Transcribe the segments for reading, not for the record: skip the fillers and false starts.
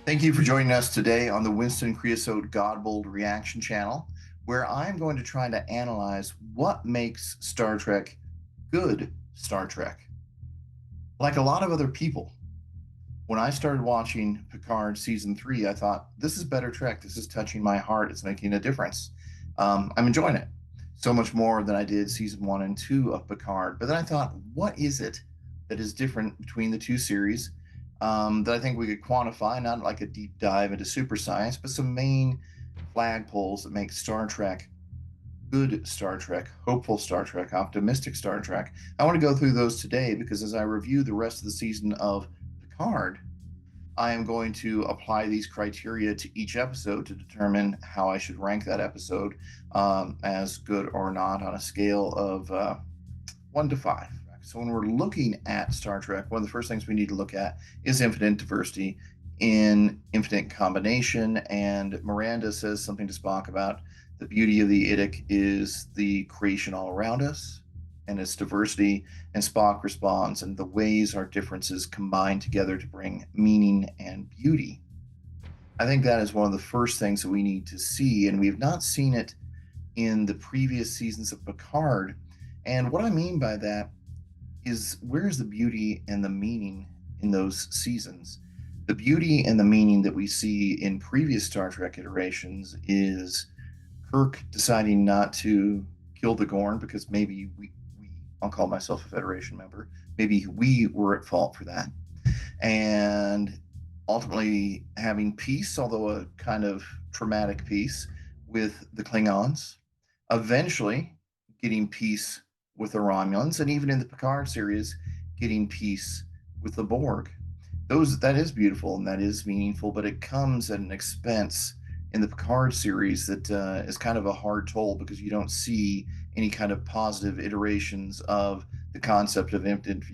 Thank you for joining us today on the Winston Creosote Godbold Reaction Channel, where I'm going to try to analyze what makes Star Trek good Star Trek. Like a lot of other people, when I started watching Picard season 3, I thought, this is better Trek. This is touching my heart. It's making a difference. I'm enjoying it so much more than I did season 1 and 2 of Picard. But then I thought, what is it that is different between the two series that I think we could quantify, not like a deep dive into super science, but some main flagpoles that make Star Trek good Star Trek, hopeful Star Trek, optimistic Star Trek. I want to go through those today because as I review the rest of the season of Picard, I am going to apply these criteria to each episode to determine how I should rank that episode as good or not on a scale of 1 to 5. So when we're looking at Star Trek, one of the first things we need to look at is infinite diversity in infinite combination. And Miranda says something to Spock about the beauty of the Idic is the creation all around us and its diversity. And Spock responds, and the ways our differences combine together to bring meaning and beauty. I think that is one of the first things that we need to see, and we have not seen it in the previous seasons of Picard. And what I mean by that is where's the beauty and the meaning in those seasons? The beauty and the meaning that we see in previous Star Trek iterations is Kirk deciding not to kill the Gorn because maybe I'll call myself a Federation member, maybe we were at fault for that. And ultimately having peace, although a kind of traumatic peace, with the Klingons, eventually getting peace with the Romulans, and even in the Picard series, getting peace with the Borg. That is beautiful and that is meaningful, but it comes at an expense in the Picard series that is kind of a hard toll because you don't see any kind of positive iterations of the concept of infinite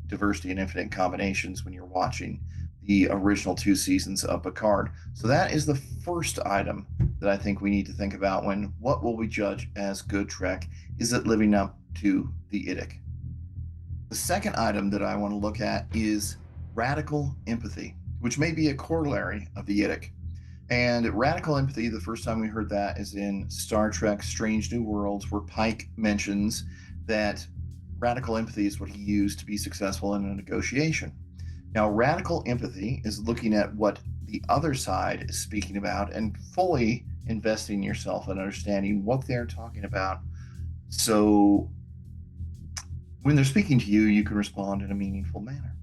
diversity and infinite combinations when you're watching the original 2 seasons of Picard. So that is the first item that I think we need to think about when what will we judge as good Trek? Is it living up to the Idic? The second item that I want to look at is radical empathy, which may be a corollary of the Idic. And radical empathy, the first time we heard that is in Star Trek Strange New Worlds, where Pike mentions that radical empathy is what he used to be successful in a negotiation. Now, radical empathy is looking at what the other side is speaking about and fully investing yourself in understanding what they're talking about. So when they're speaking to you, you can respond in a meaningful manner.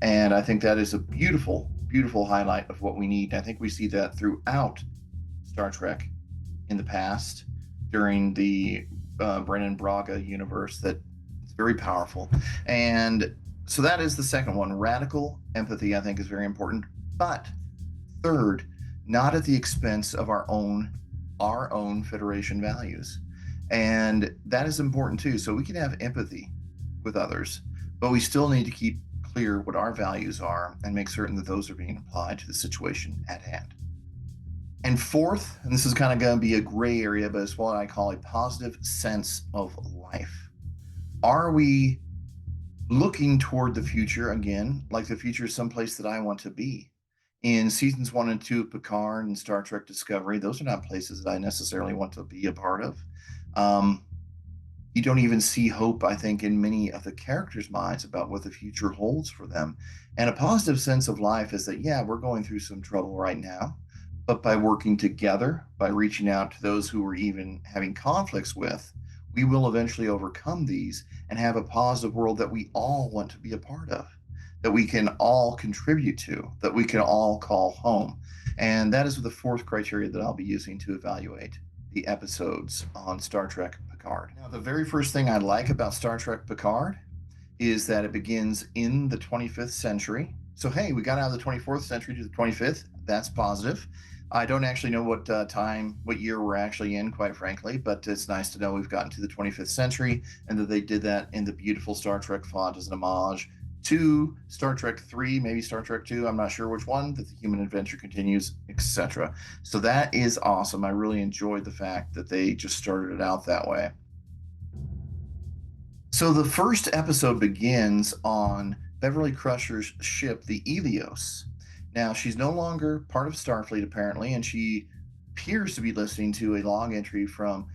And I think that is a beautiful, beautiful highlight of what we need. I think we see that throughout Star Trek in the past during the Brennan Braga universe, that it's very powerful. And so that is the second one. Radical empathy, I think, is very important. But third, not at the expense of our own Federation values. And that is important too. So we can have empathy with others, but we still need to keep clear what our values are and make certain that those are being applied to the situation at hand. And fourth, and this is kind of going to be a gray area, but it's what I call a positive sense of life. Are we looking toward the future again, like the future is someplace that I want to be? In seasons 1 and 2 of Picard and Star Trek Discovery, those are not places that I necessarily want to be a part of. You don't even see hope, I think, in many of the characters' minds about what the future holds for them. And a positive sense of life is that, yeah, we're going through some trouble right now, but by working together, by reaching out to those who we're even having conflicts with, we will eventually overcome these and have a positive world that we all want to be a part of, that we can all contribute to, that we can all call home. And that is the fourth criteria that I'll be using to evaluate the episodes on Star Trek Picard. Now, the very first thing I like about Star Trek Picard is that it begins in the 25th century. So, hey, we got out of the 24th century to the 25th. That's positive. I don't actually know what year we're actually in, quite frankly, but it's nice to know we've gotten to the 25th century and that they did that in the beautiful Star Trek font as an homage to Star Trek 3, maybe Star Trek 2, I'm not sure which one, that the human adventure continues, etc. So that is awesome. I really enjoyed the fact that they just started it out that way. So the first episode begins on Beverly Crusher's ship, the Elios. Now, she's no longer part of Starfleet, apparently, and she appears to be listening to a log entry from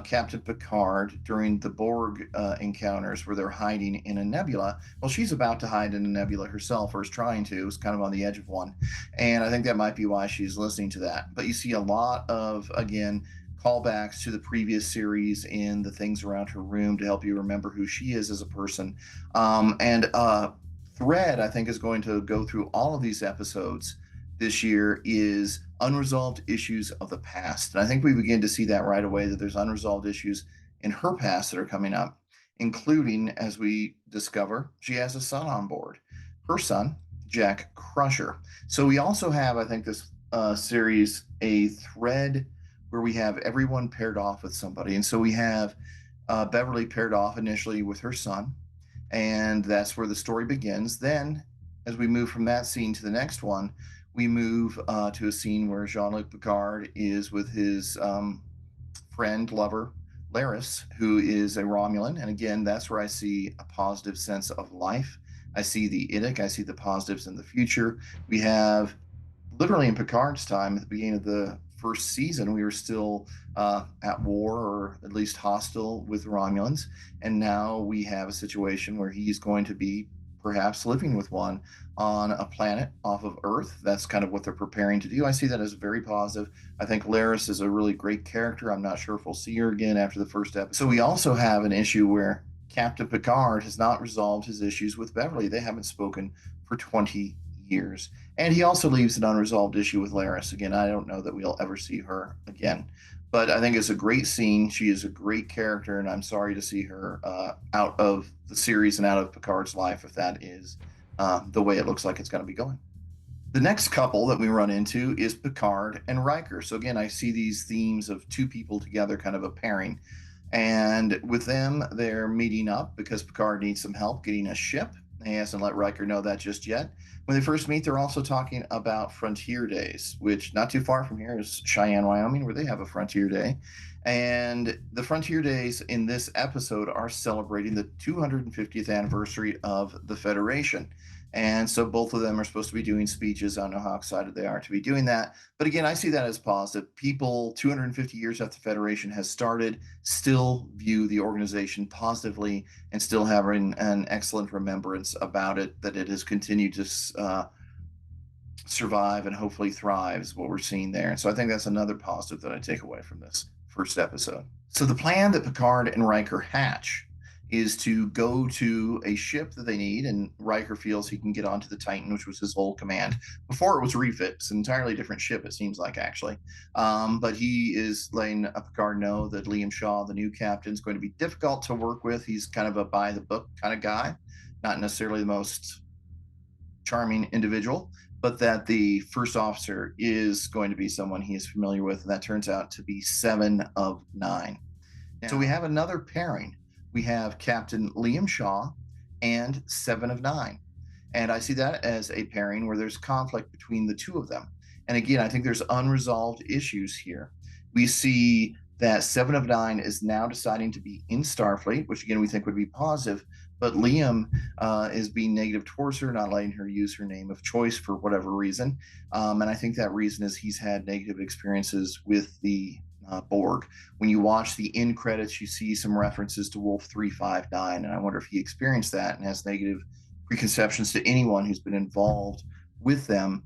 Captain Picard during the Borg encounters where they're hiding in a nebula. Well, she's about to hide in a nebula herself, or is trying to, is kind of on the edge of one. And I think that might be why she's listening to that. But you see a lot of, again, callbacks to the previous series in the things around her room to help you remember who she is as a person. And thread I think is going to go through all of these episodes this year is unresolved issues of the past. And I think we begin to see that right away, that there's unresolved issues in her past that are coming up, including, as we discover, she has a son on board, her son, Jack Crusher. So we also have, I think, this series, a thread where we have everyone paired off with somebody. And so we have Beverly paired off initially with her son, and that's where the story begins. Then, as we move from that scene to the next one, we move to a scene where Jean-Luc Picard is with his friend, lover, Laris, who is a Romulan. And again, that's where I see a positive sense of life. I see the idic, I see the positives in the future. We have literally in Picard's time, at the beginning of the first season, we were still at war, or at least hostile with Romulans. And now we have a situation where he's going to be perhaps living with one on a planet off of Earth. That's kind of what they're preparing to do. I see that as very positive. I think Laris is a really great character. I'm not sure if we'll see her again after the first episode. So we also have an issue where Captain Picard has not resolved his issues with Beverly. They haven't spoken for 20 years. And he also leaves an unresolved issue with Laris. Again, I don't know that we'll ever see her again. But I think it's a great scene. She is a great character, and I'm sorry to see her out of the series and out of Picard's life if that is the way it looks like it's going to be going. The next couple that we run into is Picard and Riker. So again, I see these themes of two people together, kind of a pairing. And with them, they're meeting up because Picard needs some help getting a ship. He hasn't let Riker know that just yet. When they first meet, they're also talking about Frontier Days, which not too far from here is Cheyenne, Wyoming, where they have a Frontier Day. And the Frontier Days in this episode are celebrating the 250th anniversary of the Federation. And so both of them are supposed to be doing speeches. I don't know how excited they are to be doing that. But again, I see that as positive. People 250 years after the Federation has started still view the organization positively and still having an excellent remembrance about it, that it has continued to survive and hopefully thrive is what we're seeing there. And so I think that's another positive that I take away from this first episode. So the plan that Picard and Riker hatch is to go to a ship that they need, and Riker feels he can get onto the Titan, which was his whole command. Before it was refit, it's an entirely different ship, it seems like, actually. But he is letting Picard know that Liam Shaw, the new captain, is going to be difficult to work with. He's kind of a by-the-book kind of guy, not necessarily the most charming individual, but that the first officer is going to be someone he is familiar with, and that turns out to be 7 of 9. So we have another pairing. We have Captain Liam Shaw and 7 of 9. And I see that as a pairing where there's conflict between the two of them. And again, I think there's unresolved issues here. We see that 7 of 9 is now deciding to be in Starfleet, which again we think would be positive. But Liam is being negative towards her, not letting her use her name of choice for whatever reason. And I think that reason is he's had negative experiences with the Borg. When you watch the end credits, you see some references to Wolf 359, and I wonder if he experienced that and has negative preconceptions to anyone who's been involved with them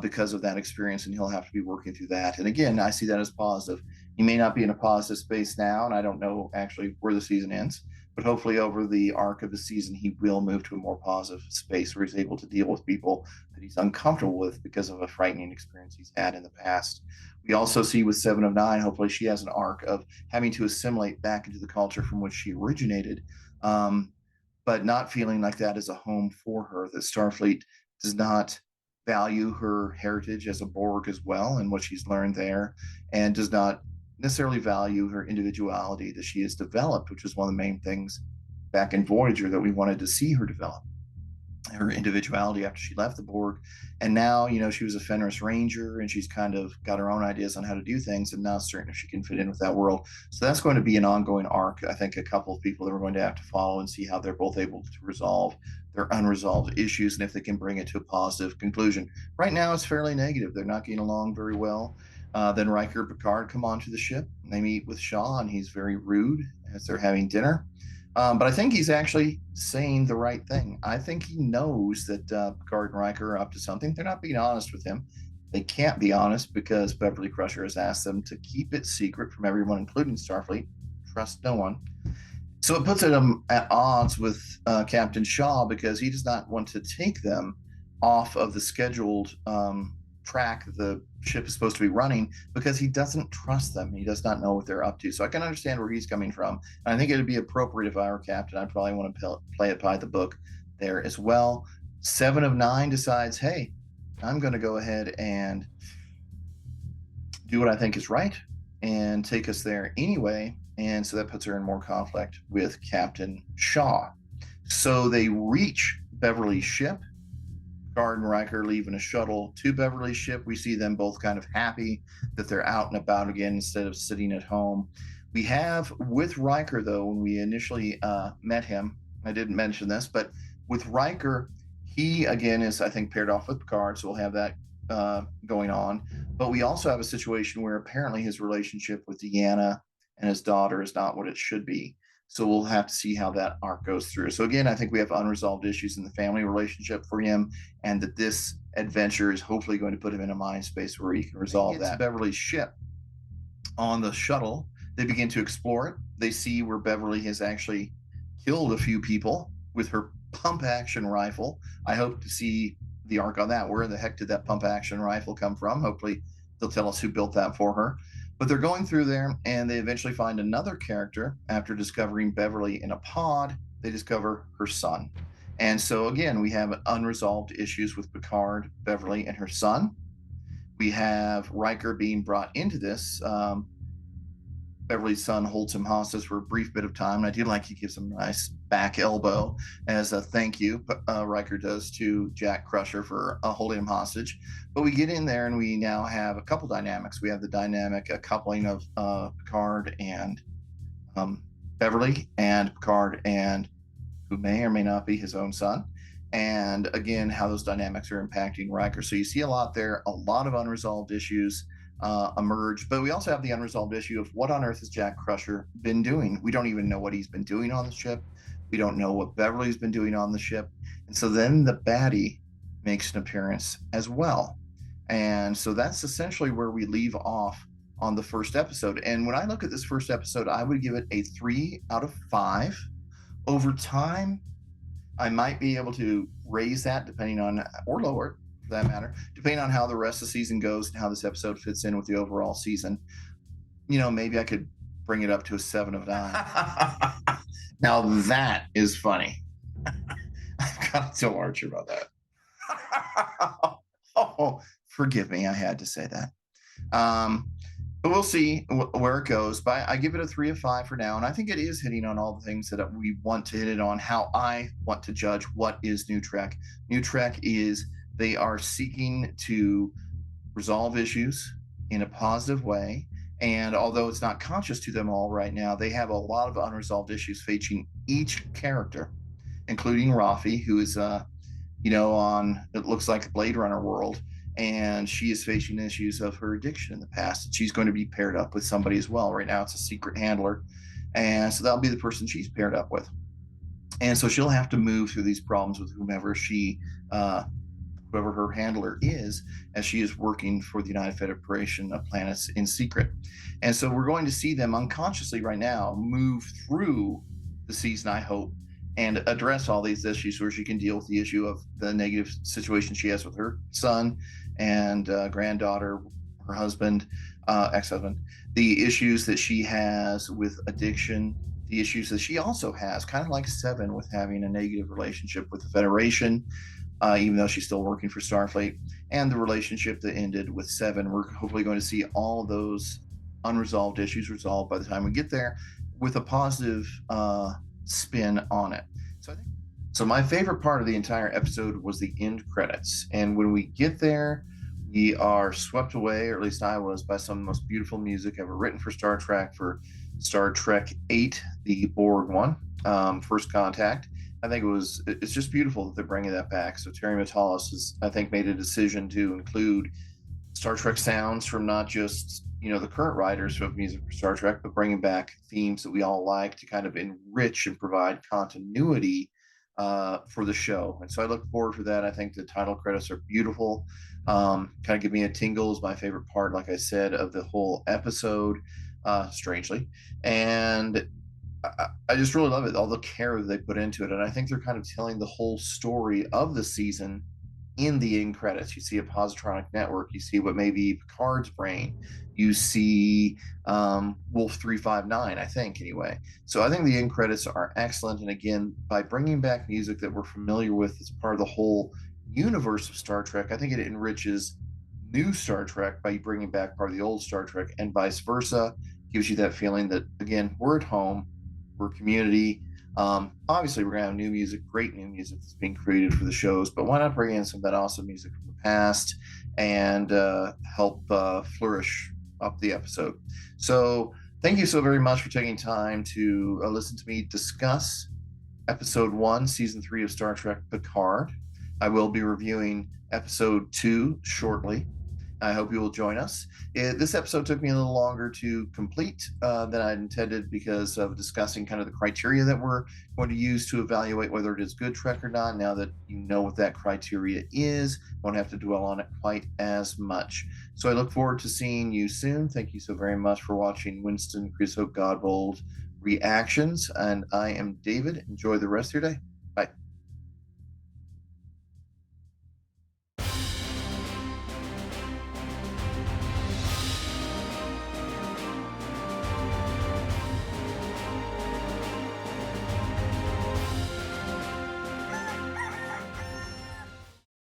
because of that experience, and he'll have to be working through that. And again, I see that as positive. He may not be in a positive space now, and I don't know actually where the season ends, but hopefully over the arc of the season, he will move to a more positive space where he's able to deal with people that he's uncomfortable with because of a frightening experience he's had in the past. We also see with 7 of 9, hopefully she has an arc of having to assimilate back into the culture from which she originated, but not feeling like that is a home for her, that Starfleet does not value her heritage as a Borg as well and what she's learned there, and does not necessarily value her individuality that she has developed, which is one of the main things back in Voyager that we wanted to see her develop, her individuality after she left the Borg. And now, she was a Fenris Ranger and she's kind of got her own ideas on how to do things, and now certain if she can fit in with that world. So that's going to be an ongoing arc. I think a couple of people that we're going to have to follow and see how they're both able to resolve their unresolved issues and if they can bring it to a positive conclusion. Right now, it's fairly negative. They're not getting along very well. Then Riker and Picard come onto the ship. And they meet with Shaw, and he's very rude as they're having dinner. But I think he's actually saying the right thing. I think he knows that Picard and Riker are up to something. They're not being honest with him. They can't be honest because Beverly Crusher has asked them to keep it secret from everyone, including Starfleet. Trust no one. So it puts them at odds with Captain Shaw because he does not want to take them off of the scheduled track the ship is supposed to be running because he doesn't trust them. He does not know what they're up to. So I can understand where he's coming from. And I think it would be appropriate if I were captain. I'd probably want to play it by the book there as well. 7 of 9 decides, hey, I'm going to go ahead and do what I think is right and take us there anyway. And so that puts her in more conflict with Captain Shaw. So they reach Beverly's ship. Picard and Riker leave in a shuttle to Beverly's ship. We see them both kind of happy that they're out and about again instead of sitting at home. We have with Riker, though, when we initially met him, I didn't mention this, but with Riker, he again is, I think, paired off with Picard, so we'll have that going on. But we also have a situation where apparently his relationship with Deanna and his daughter is not what it should be. So we'll have to see how that arc goes through. So again, I think we have unresolved issues in the family relationship for him, and that this adventure is hopefully going to put him in a mind space where he can resolve that. Beverly's ship on the shuttle, they begin to explore it. They see where Beverly has actually killed a few people with her pump action rifle. I hope to see the arc on that. Where the heck did that pump action rifle come from? Hopefully they'll tell us who built that for her. But they're going through there, and they eventually find another character. After discovering Beverly in a pod, they discover her son. And so again, we have unresolved issues with Picard, Beverly, and her son. We have Riker being brought into this. Beverly's son holds him hostage for a brief bit of time. And I do like he gives him a nice back elbow as a thank you. Riker does to Jack Crusher for holding him hostage. But we get in there and we now have a couple dynamics. We have the dynamic, a coupling of Picard and Beverly, and Picard and who may or may not be his own son. And again, how those dynamics are impacting Riker. So you see a lot there, a lot of unresolved issues emerge, but we also have the unresolved issue of what on earth has Jack Crusher been doing. We don't even know what he's been doing on the ship. We don't know what Beverly's been doing on the ship. And so then the baddie makes an appearance as well. And so that's essentially where we leave off on the first episode. And when I look at this first episode, I would give it a 3 out of 5. Over time, I might be able to raise that depending on, or lower it for that matter, depending on how the rest of the season goes and how this episode fits in with the overall season. You know, maybe I could bring it up to a 7 of 9. Now that is funny. I've got to tell Archer about that. Oh, forgive me. I had to say that. But we'll see where it goes. But I give it a 3 of 5 for now. And I think it is hitting on all the things that we want to hit it on, how I want to judge what is New Trek. New Trek is they are seeking to resolve issues in a positive way. And although it's not conscious to them all right now, they have a lot of unresolved issues facing each character, including Rafi, who is, on, it looks like Blade Runner world. And she is facing issues of her addiction in the past. And she's going to be paired up with somebody as well. Right now, it's a secret handler. And so that'll be the person she's paired up with. And so she'll have to move through these problems with whoever her handler is, as she is working for the United Federation of Planets in secret. And so we're going to see them unconsciously right now move through the season, I hope, and address all these issues where she can deal with the issue of the negative situation she has with her son and granddaughter, her husband, ex-husband, the issues that she has with addiction, the issues that she also has, kind of like Seven, with having a negative relationship with the Federation, even though she's still working for Starfleet, and the relationship that ended with Seven. We're hopefully going to see all those unresolved issues resolved by the time we get there with a positive spin on it. So my favorite part of the entire episode was the end credits. And when we get there, we are swept away, or at least I was, by some of the most beautiful music ever written for Star Trek, for Star Trek 8, the Borg one, First Contact. I think it's just beautiful that they're bringing that back. So Terry Matalas has, I think, made a decision to include Star Trek sounds from not just the current writers of music for Star Trek, but bringing back themes that we all like to kind of enrich and provide continuity for the show. And so I look forward to that. I think the title credits are beautiful. Kind of give me a tingle is my favorite part, like I said, of the whole episode. Strangely, and I just really love it, all the care that they put into it. And I think they're kind of telling the whole story of the season in the end credits. You see a positronic network, you see what may be Picard's brain, you see Wolf 359, I think, anyway. So I think the end credits are excellent. And again, by bringing back music that we're familiar with as part of the whole universe of Star Trek, I think it enriches new Star Trek by bringing back part of the old Star Trek and vice versa. Gives you that feeling that, again, we're at home, we're community. Obviously, we're going to have new music, great new music that's being created for the shows, but why not bring in some of that awesome music from the past and help flourish up the episode? So, thank you so very much for taking time to listen to me discuss episode 1, season 3 of Star Trek Picard. I will be reviewing episode 2 shortly. I hope you will join us. This episode took me a little longer to complete than I intended because of discussing kind of the criteria that we're going to use to evaluate whether it is good Trek or not. Now that you know what that criteria is, won't have to dwell on it quite as much. So I look forward to seeing you soon. Thank you so very much for watching Winston Creosote Godbold Reactions. And I am David. Enjoy the rest of your day.